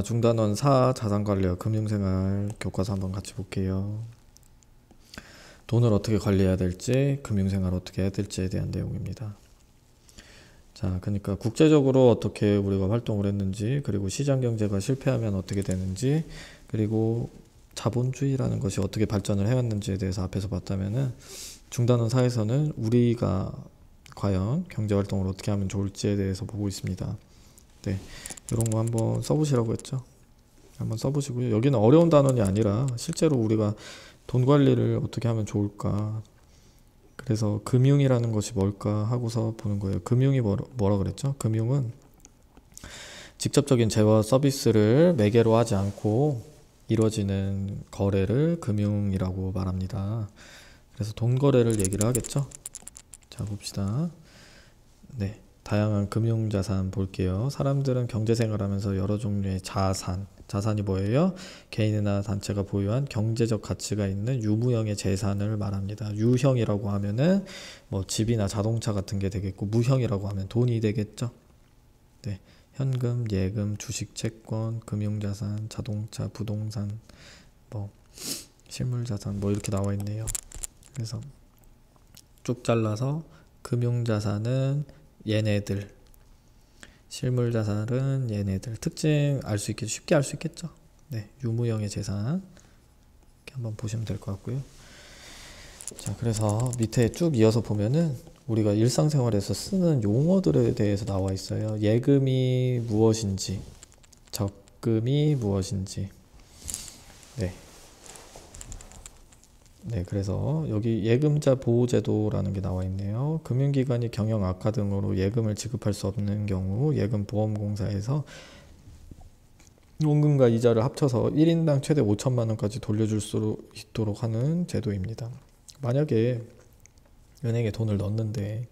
자, 중단원 4 자산관리와 금융생활 교과서 한번 같이 볼게요. 돈을 어떻게 관리해야 될지, 금융생활 어떻게 해야 될지에 대한 내용입니다. 자, 그러니까 국제적으로 어떻게 우리가 활동을 했는지, 그리고 시장경제가 실패하면 어떻게 되는지, 그리고 자본주의라는 것이 어떻게 발전을 해왔는지에 대해서 앞에서 봤다면은 중단원 4에서는 우리가 과연 경제활동을 어떻게 하면 좋을지에 대해서 보고 있습니다. 네, 이런 거 한번 써보시라고 했죠. 한번 써보시고요. 여기는 어려운 단원이 아니라 실제로 우리가 돈 관리를 어떻게 하면 좋을까, 그래서 금융이라는 것이 뭘까 하고서 보는 거예요. 금융이 뭐라 그랬죠? 금융은 직접적인 재화 서비스를 매개로 하지 않고 이루어지는 거래를 금융이라고 말합니다. 그래서 돈 거래를 얘기를 하겠죠. 자, 봅시다. 네, 다양한 금융자산 볼게요. 사람들은 경제생활하면서 여러 종류의 자산이 뭐예요? 개인이나 단체가 보유한 경제적 가치가 있는 유무형의 재산을 말합니다. 유형이라고 하면은 뭐 집이나 자동차 같은 게 되겠고, 무형이라고 하면 돈이 되겠죠. 네, 현금, 예금, 주식, 채권, 금융자산, 자동차, 부동산, 뭐 실물자산, 뭐 이렇게 나와 있네요. 그래서 쭉 잘라서 금융자산은 얘네들, 실물자산은 얘네들, 특징 알 수 있겠죠. 쉽게 알 수 있겠죠. 네, 유무형의 재산 이렇게 한번 보시면 될 것 같고요. 자, 그래서 밑에 쭉 이어서 보면은 우리가 일상생활에서 쓰는 용어들에 대해서 나와 있어요. 예금이 무엇인지, 적금이 무엇인지. 네, 네, 그래서 여기 예금자 보호제도라는 게 나와 있네요. 금융기관이 경영 악화 등으로 예금을 지급할 수 없는 경우 예금보험공사에서 원금과 이자를 합쳐서 1인당 최대 5천만 원까지 돌려줄 수 있도록 하는 제도입니다. 만약에 은행에 돈을 넣었는데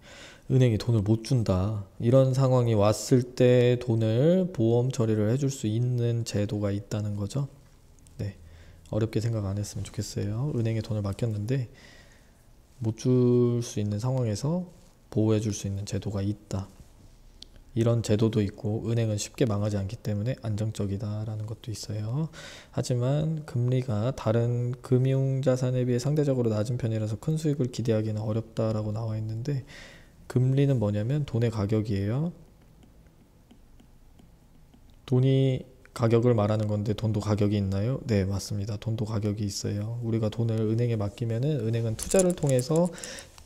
은행이 돈을 못 준다, 이런 상황이 왔을 때 돈을 보험 처리를 해줄 수 있는 제도가 있다는 거죠. 네, 어렵게 생각 안 했으면 좋겠어요. 은행에 돈을 맡겼는데 못 줄 수 있는 상황에서 보호해 줄 수 있는 제도가 있다. 이런 제도도 있고, 은행은 쉽게 망하지 않기 때문에 안정적이다라는 것도 있어요. 하지만 금리가 다른 금융자산에 비해 상대적으로 낮은 편이라서 큰 수익을 기대하기는 어렵다라고 나와 있는데, 금리는 뭐냐면 돈의 가격이에요. 돈이 가격을 말하는 건데 돈도 가격이 있나요? 네, 맞습니다. 돈도 가격이 있어요. 우리가 돈을 은행에 맡기면은 은행은 투자를 통해서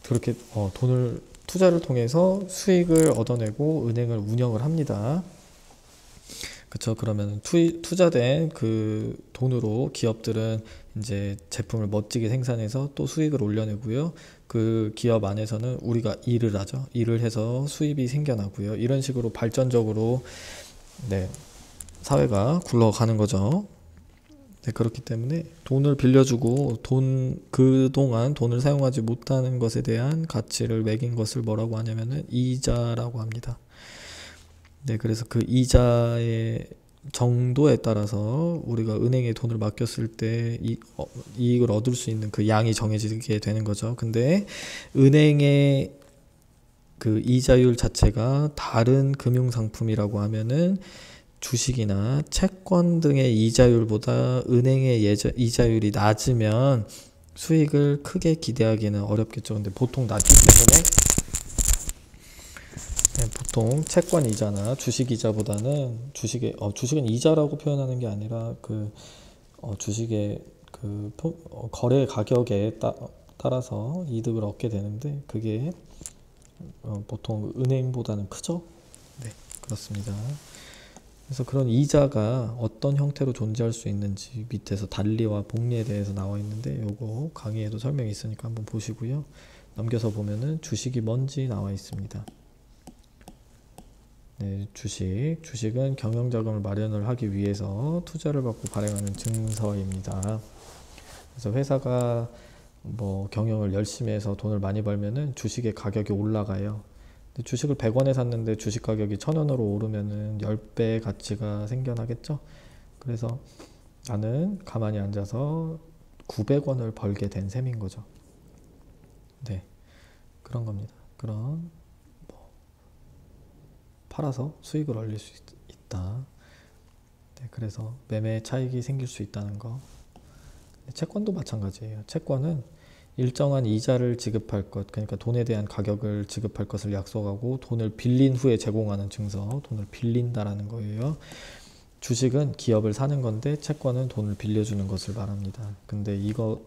그렇게 돈을 투자를 통해서 수익을 얻어내고 은행을 운영을 합니다. 그쵸? 그러면 투자된 그 돈으로 기업들은 이제 제품을 멋지게 생산해서 또 수익을 올려내고요. 그 기업 안에서는 우리가 일을 하죠. 일을 해서 수입이 생겨나고요. 이런 식으로 발전적으로, 네, 사회가 굴러가는 거죠. 네, 그렇기 때문에 돈을 빌려주고 그동안 돈을 사용하지 못하는 것에 대한 가치를 매긴 것을 뭐라고 하냐면은 이자라고 합니다. 네, 그래서 그 이자의 정도에 따라서 우리가 은행에 돈을 맡겼을 때 이익을 얻을 수 있는 그 양이 정해지게 되는 거죠. 근데 은행의 그 이자율 자체가 다른 금융상품이라고 하면은 주식이나 채권 등의 이자율보다 은행의 이자율이 낮으면 수익을 크게 기대하기는 어렵겠죠. 근데 보통 낮기 때문에, 네, 보통 채권 이자나 주식 이자보다는 주식은 이자라고 표현하는 게 아니라 주식의 거래 가격에 따라서 이득을 얻게 되는데, 그게 보통 은행보다는 크죠. 네, 그렇습니다. 그래서 그런 이자가 어떤 형태로 존재할 수 있는지 밑에서 단리와 복리에 대해서 나와 있는데, 요거 강의에도 설명이 있으니까 한번 보시고요. 넘겨서 보면은 주식이 뭔지 나와 있습니다. 네, 주식은 경영자금을 마련을 하기 위해서 투자를 받고 발행하는 증서입니다. 그래서 회사가 뭐 경영을 열심히 해서 돈을 많이 벌면은 주식의 가격이 올라가요. 근데 주식을 100원에 샀는데 주식 가격이 1000원으로 오르면은 10배의 가치가 생겨나겠죠. 그래서 나는 가만히 앉아서 900원을 벌게 된 셈인 거죠. 네, 그런 겁니다. 그런, 팔아서 수익을 올릴 수 있다. 네, 그래서 매매 차익이 생길 수 있다는 거. 채권도 마찬가지예요. 채권은 일정한 이자를 지급할 것, 그러니까 돈에 대한 가격을 지급할 것을 약속하고 돈을 빌린 후에 제공하는 증서, 돈을 빌린다라는 거예요. 주식은 기업을 사는 건데 채권은 돈을 빌려주는 것을 말합니다. 근데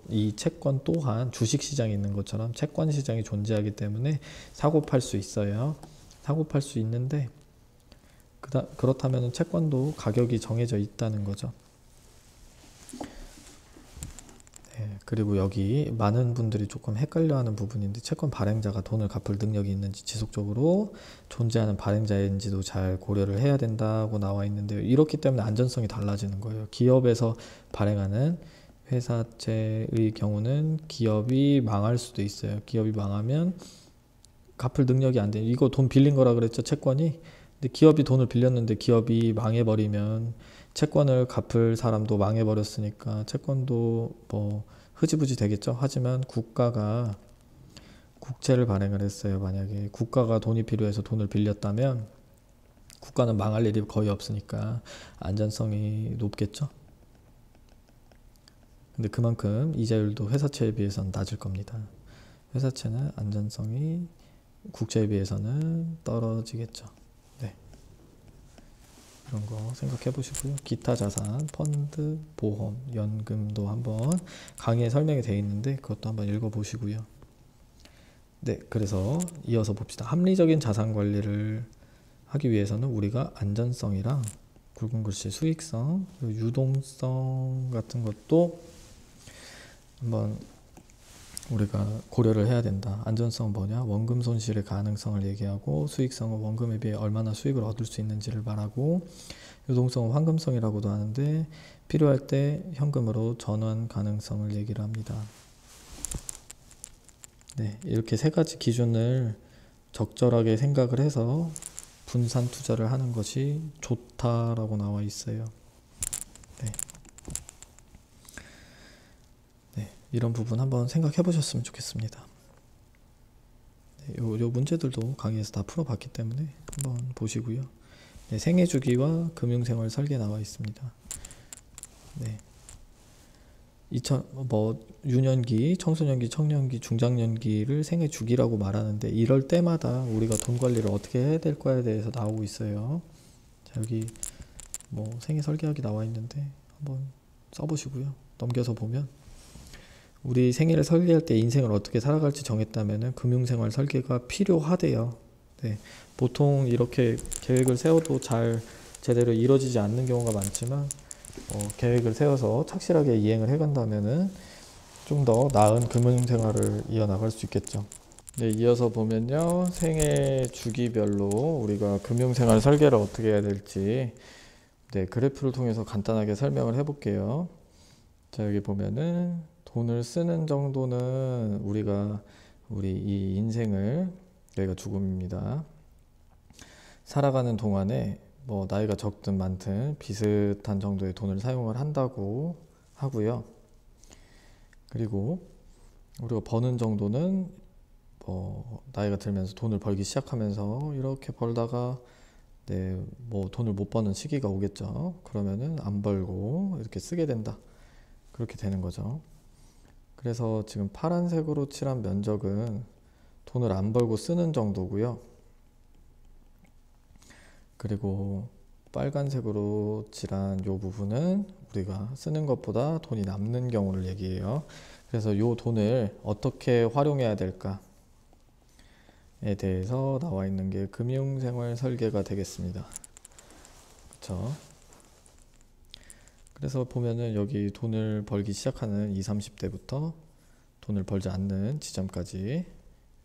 이 채권 또한 주식 시장이 있는 것처럼 채권 시장이 존재하기 때문에 사고 팔 수 있어요. 사고 팔 수 있는데 그렇다면 채권도 가격이 정해져 있다는 거죠. 네, 그리고 여기 많은 분들이 조금 헷갈려하는 부분인데 채권 발행자가 돈을 갚을 능력이 있는지 지속적으로 존재하는 발행자인지도 잘 고려를 해야 된다고 나와 있는데요. 이렇기 때문에 안전성이 달라지는 거예요. 기업에서 발행하는 회사채의 경우는 기업이 망할 수도 있어요. 기업이 망하면 갚을 능력이 안 돼요. 이거 돈 빌린 거라 그랬죠, 채권이. 근데 기업이 돈을 빌렸는데 기업이 망해버리면 채권을 갚을 사람도 망해버렸으니까 채권도 뭐 흐지부지 되겠죠. 하지만 국가가 국채를 발행을 했어요. 만약에 국가가 돈이 필요해서 돈을 빌렸다면 국가는 망할 일이 거의 없으니까 안전성이 높겠죠. 근데 그만큼 이자율도 회사채에 비해서는 낮을 겁니다. 회사채는 안전성이 국채에 비해서는 떨어지겠죠. 네. 이런 거 생각해 보시고요. 기타 자산, 펀드, 보험, 연금도 한번 강의에 설명이 되어 있는데 그것도 한번 읽어 보시고요. 네, 그래서 이어서 봅시다. 합리적인 자산 관리를 하기 위해서는 우리가 안전성이랑 굵은 글씨 수익성, 유동성 같은 것도 한번 우리가 고려를 해야 된다. 안전성은 뭐냐? 원금 손실의 가능성을 얘기하고, 수익성은 원금에 비해 얼마나 수익을 얻을 수 있는지를 말하고, 유동성은 환금성이라고도 하는데 필요할 때 현금으로 전환 가능성을 얘기를 합니다. 네, 이렇게 세 가지 기준을 적절하게 생각을 해서 분산 투자를 하는 것이 좋다라고 나와 있어요. 네. 이런 부분 한번 생각해 보셨으면 좋겠습니다. 네, 요 문제들도 강의에서 다 풀어봤기 때문에 한번 보시고요. 네, 생애 주기와 금융생활 설계 나와 있습니다. 네. 유년기, 청소년기, 청년기, 중장년기를 생애 주기라고 말하는데 이럴 때마다 우리가 돈 관리를 어떻게 해야 될 거에 대해서 나오고 있어요. 자, 여기 뭐 생애 설계하기 나와 있는데 한번 써보시고요. 넘겨서 보면 우리 생애를 설계할 때 인생을 어떻게 살아갈지 정했다면 금융생활 설계가 필요하대요. 네, 보통 이렇게 계획을 세워도 잘 제대로 이루어지지 않는 경우가 많지만 계획을 세워서 착실하게 이행을 해간다면 좀 더 나은 금융생활을 이어나갈 수 있겠죠. 네, 이어서 보면요. 생애 주기별로 우리가 금융생활 설계를 어떻게 해야 될지 그래프를 통해서 간단하게 설명을 해볼게요. 자, 여기 보면은 돈을 쓰는 정도는 우리 이 인생을, 여기가 죽음입니다. 살아가는 동안에 뭐 나이가 적든 많든 비슷한 정도의 돈을 사용을 한다고 하고요. 그리고 우리가 버는 정도는 나이가 들면서 돈을 벌기 시작하면서 이렇게 벌다가 뭐 돈을 못 버는 시기가 오겠죠. 그러면은 안 벌고 이렇게 쓰게 된다. 그렇게 되는 거죠. 그래서 지금 파란색으로 칠한 면적은 돈을 안 벌고 쓰는 정도고요. 그리고 빨간색으로 칠한 이 부분은 우리가 쓰는 것보다 돈이 남는 경우를 얘기해요. 그래서 이 돈을 어떻게 활용해야 될까에 대해서 나와 있는 게 금융생활 설계가 되겠습니다. 그렇죠? 그래서 보면은 여기 돈을 벌기 시작하는 20, 30대부터 돈을 벌지 않는 지점까지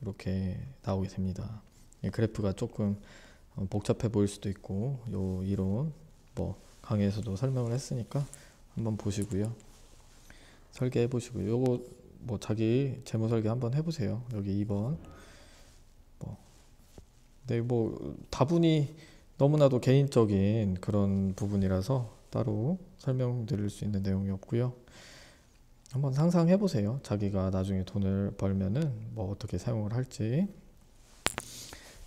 이렇게 나오게 됩니다. 그래프가 조금 복잡해 보일 수도 있고 요 이론 뭐 강의에서도 설명을 했으니까 한번 보시고요. 설계해 보시고요. 요거 뭐 자기 재무 설계 한번 해보세요. 여기 2번 뭐 다분히 너무나도 개인적인 그런 부분이라서 따로 설명드릴 수 있는 내용이 없고요. 한번 상상해 보세요. 자기가 나중에 돈을 벌면은 뭐 어떻게 사용을 할지.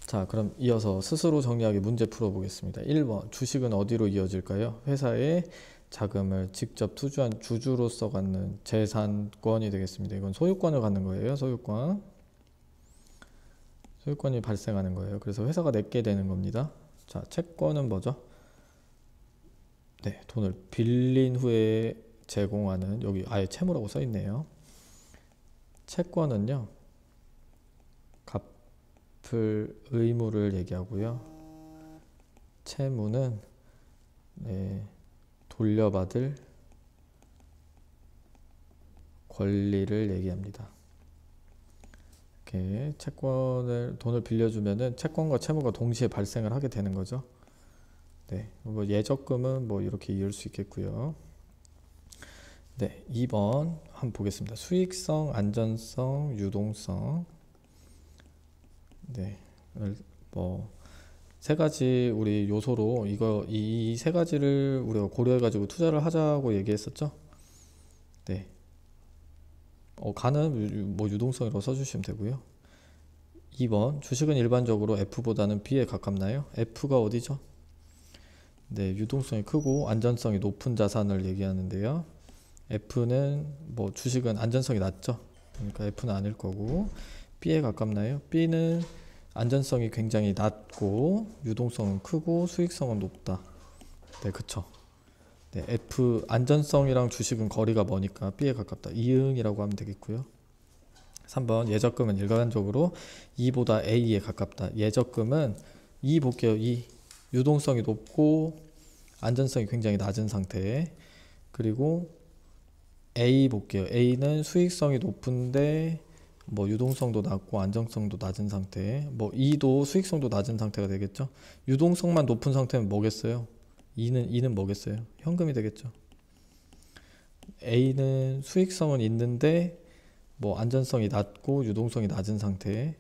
자, 그럼 이어서 스스로 정리하기 문제 풀어보겠습니다. 1번, 주식은 어디로 이어질까요? 회사에 자금을 직접 투자한 주주로서 갖는 재산권이 되겠습니다. 이건 소유권을 갖는 거예요. 소유권이 발생하는 거예요. 그래서 회사가 내게 되는 겁니다. 자, 채권은 뭐죠? 네, 돈을 빌린 후에 제공하는, 여기 아예 채무라고 써 있네요. 채권은요, 갚을 의무를 얘기하고요. 채무는 돌려받을 권리를 얘기합니다. 이렇게 돈을 빌려주면은 채권과 채무가 동시에 발생을 하게 되는 거죠. 네, 뭐 예적금은 뭐 이렇게 이을 수 있겠고요. 네, 2번 한번 보겠습니다. 수익성, 안전성, 유동성. 네, 뭐 세 가지 우리 요소로 이 세 가지를 우리가 고려해 가지고 투자를 하자고 얘기했었죠. 네, 가는 뭐 유동성이라고 써주시면 되고요. 2번, 주식은 일반적으로 F보다는 B에 가깝나요? F가 어디죠? 네, 유동성이 크고 안전성이 높은 자산을 얘기하는데요. F는 뭐 주식은 안전성이 낮죠. 그러니까 F는 아닐 거고, B에 가깝나요? B는 안전성이 굉장히 낮고 유동성은 크고 수익성은 높다. 네, 그쵸. 네, F 안전성이랑 주식은 거리가 머니까 B에 가깝다. 이응이라고 하면 되겠고요. 3번, 예적금은 일반적으로 E보다 A에 가깝다. 예적금은 E 볼게요. E 유동성이 높고 안전성이 굉장히 낮은 상태. 그리고 A 볼게요. A는 수익성이 높은데 뭐 유동성도 낮고 안정성도 낮은 상태. 뭐 E도 수익성도 낮은 상태가 되겠죠. 유동성만 높은 상태는 뭐겠어요? E는 뭐겠어요? 현금이 되겠죠. A는 수익성은 있는데 뭐 안전성이 낮고 유동성이 낮은 상태.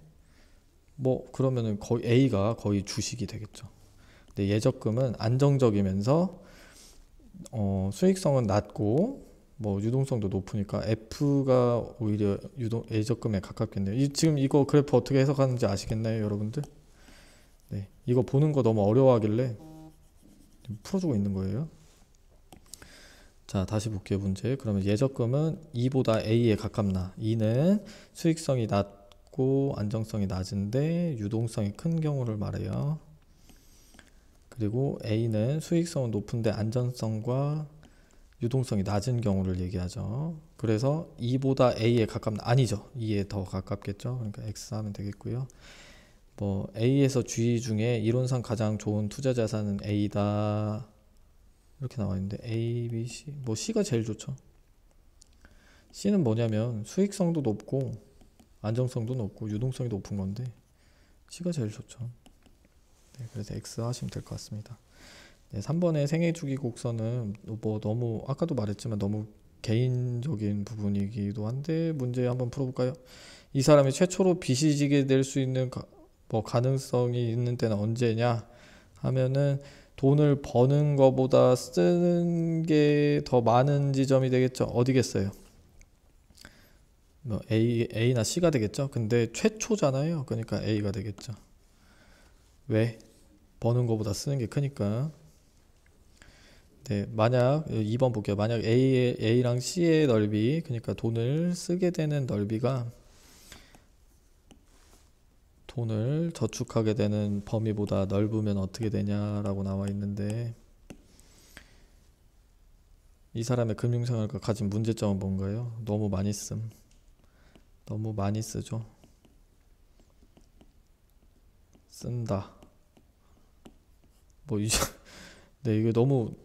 뭐 그러면은 거의 A가 거의 주식이 되겠죠. 근데 예적금은 안정적이면서 수익성은 낮고 뭐 유동성도 높으니까 F가 오히려 예적금에 가깝겠네요. 지금 이거 그래프 어떻게 해석하는지 아시겠나요, 여러분들? 네, 이거 보는 거 너무 어려워하길래 풀어주고 있는 거예요. 자, 다시 볼게요, 문제. 그러면 예적금은 E보다 A에 가깝나? E는 수익성이 낮고 안정성이 낮은데 유동성이 큰 경우를 말해요. 그리고 A는 수익성은 높은데 안전성과 유동성이 낮은 경우를 얘기하죠. 그래서 E보다 A에 가깝나? 아니죠. E에 더 가깝겠죠. 그러니까 X 하면 되겠고요. 뭐 A에서 G 중에 이론상 가장 좋은 투자 자산은 A다. 이렇게 나와 있는데 A, B, C. 뭐 C가 제일 좋죠. C는 뭐냐면 수익성도 높고 안정성도 높고 유동성이 높은 건데 C가 제일 좋죠. 네, 그래서 X 하시면 될 것 같습니다. 네, 3번의 생애주기 곡선은 뭐 너무 아까도 말했지만 너무 개인적인 부분이기도 한데 문제 한번 풀어볼까요? 이 사람이 최초로 빚이 지게 될 수 있는 뭐 가능성이 있는 때는 언제냐 하면은 돈을 버는 거보다 쓰는 게 더 많은 지점이 되겠죠. 어디겠어요? 뭐 A나 C가 되겠죠. 근데 최초잖아요. 그러니까 A가 되겠죠. 왜? 버는 거보다 쓰는 게 크니까. 네, 만약 2번 볼게요. 만약 A랑 C의 넓이, 그러니까 돈을 쓰게 되는 넓이가 돈을 저축하게 되는 범위보다 넓으면 어떻게 되냐라고 나와 있는데 이 사람의 금융생활과 가진 문제점은 뭔가요? 너무 많이 너무 많이 쓰죠. 쓴다. 뭐 네, 이게 너무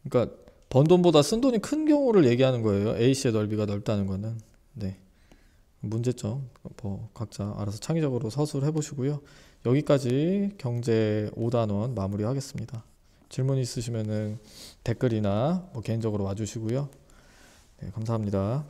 그러니까 번 돈보다 쓴 돈이 큰 경우를 얘기하는 거예요. A씨의 넓이가 넓다는 거는. 네. 문제점 뭐 각자 알아서 창의적으로 서술해 보시고요. 여기까지 경제 5단원 마무리하겠습니다. 질문 있으시면은 댓글이나 뭐 개인적으로 와주시고요. 네, 감사합니다.